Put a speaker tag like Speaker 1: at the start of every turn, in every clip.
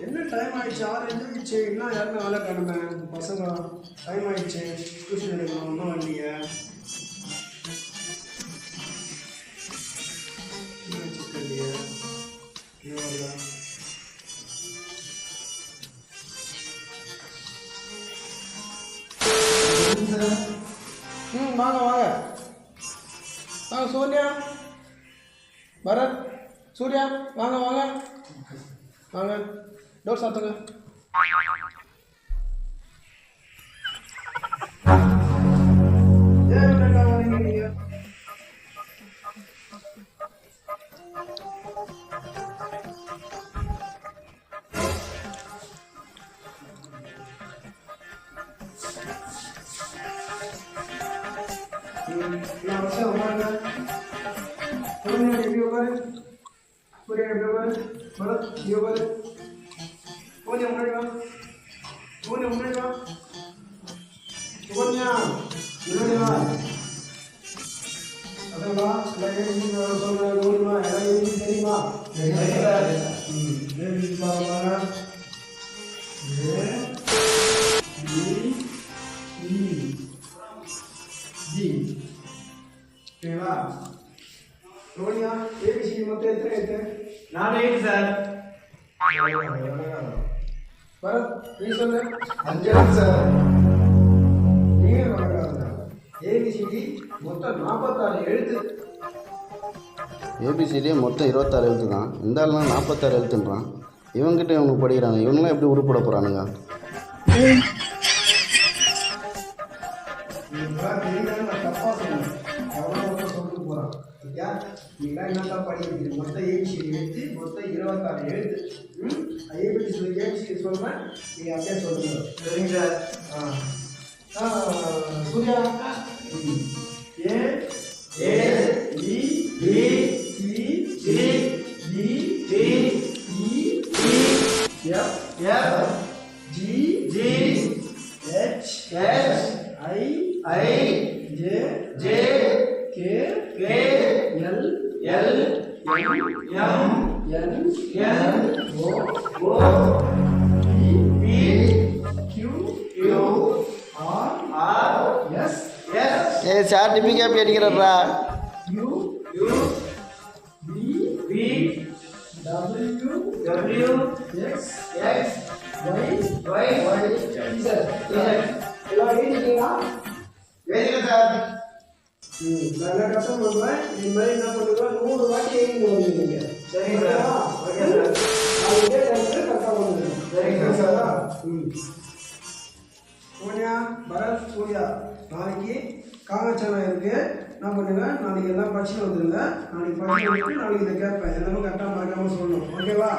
Speaker 1: என்ன டைம் ஆயிடுச்சு? 6 எழுந்துருச்சு. இன்னும் யாருமே வேலை காணுமே பசங்க. டைம் ஆயிடுச்சு. டியூஷன் எடுக்கணும். ஒன்றும் வரலையே. வாங்க வாங்க வாங்க. சூர்யா, பரத், சூர்யா வாங்க வாங்க வாங்க. டோர் சாத்துங்க. ரோனியா ஏபிசி மொத்தம் எத்தனை எத்தனை?
Speaker 2: 4 8 சார்.
Speaker 1: பரத் நீ சொல்லு.
Speaker 3: 5 சார்.
Speaker 1: நீங்க வராங்க. ஏபிசிடி மொத்தம் 46 எழுத்து.
Speaker 4: ஏபிசிடி மொத்தம் 26 எழுத்து தான். இந்த ஆள்லாம் 46 எழுத்துன்றான். இவங்ககிட்ட இவங்க படிக்கிறாங்க. இவங்களாம் எப்படி உருப்பட போகிறானுங்க?
Speaker 1: தப்பா சொன்னேன். எவ்வளோ சொல்லிட்டு போகிறான். நீங்களாம் என்னதான் படிக்கிறது? மொத்தம் ஏபிசிடி எழுத்து மொத்தம் 26 எழுத்து. ஏபிசி சொல்கிறேன், நீங்கள் அப்படியே சொல்லுங்க.
Speaker 2: சரிங்க sir.
Speaker 1: Surya A
Speaker 2: A
Speaker 1: E
Speaker 2: B
Speaker 1: C
Speaker 2: C
Speaker 1: D
Speaker 2: D
Speaker 1: E F
Speaker 2: F
Speaker 1: G
Speaker 2: G
Speaker 1: H
Speaker 2: H
Speaker 1: I
Speaker 2: I
Speaker 1: J
Speaker 2: J
Speaker 1: K
Speaker 2: K
Speaker 1: L
Speaker 2: L M
Speaker 1: N
Speaker 2: N
Speaker 1: O
Speaker 2: O
Speaker 1: P
Speaker 2: P
Speaker 1: Q
Speaker 2: U
Speaker 1: R
Speaker 2: R
Speaker 1: S
Speaker 2: S
Speaker 4: sir டிபிகே அடிக்கிறாரா?
Speaker 1: U
Speaker 2: U
Speaker 1: V
Speaker 2: V
Speaker 1: W
Speaker 2: W
Speaker 1: X
Speaker 2: X
Speaker 1: Y
Speaker 2: Y
Speaker 1: Y Z. எல்லாம் எழுதிட்டீங்களா?
Speaker 2: வேதிங்க sir.
Speaker 1: நல்ல கஷ்டம் பண்ணுவேன். இது மாதிரி என்ன பண்ணுவேன்? 100 வாட்டி எழுதி வருவீங்க.
Speaker 2: சரிங்க சார். Okay sir.
Speaker 1: அது இதே டைம்ல கரெக்டாக வந்துடும்.
Speaker 2: சரிங்க சார்.
Speaker 1: சோனியா, பரத், சூர்யா நாளைக்கு காங்கச்சானம் இருக்கு. என்ன பண்ணுங்க? நாளைக்கு எல்லாம் படிச்சுட்டு வந்துடுங்க. நாளைக்கு படிச்சு வந்துட்டு நாளைக்கு இதை கேட்பேன். எல்லாமே கரெக்டாக மறக்காம சொல்லணும். ஓகேவா?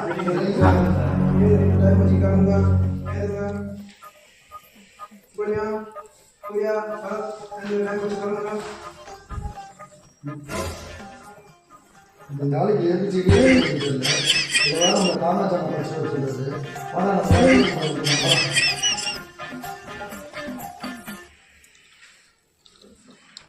Speaker 1: டைம் வச்சுக்காருங்க. ஏதுங்க சோனியா, சூர்யா, பரத் டைம் வச்சுக்காருங்க.
Speaker 3: இந்த நாளைக்கு ஏபிசிடி இல்லை. இதெல்லாம் நம்ம காமாச்சாரம் படிச்சு சொல்றது. ஆனால் நம்ம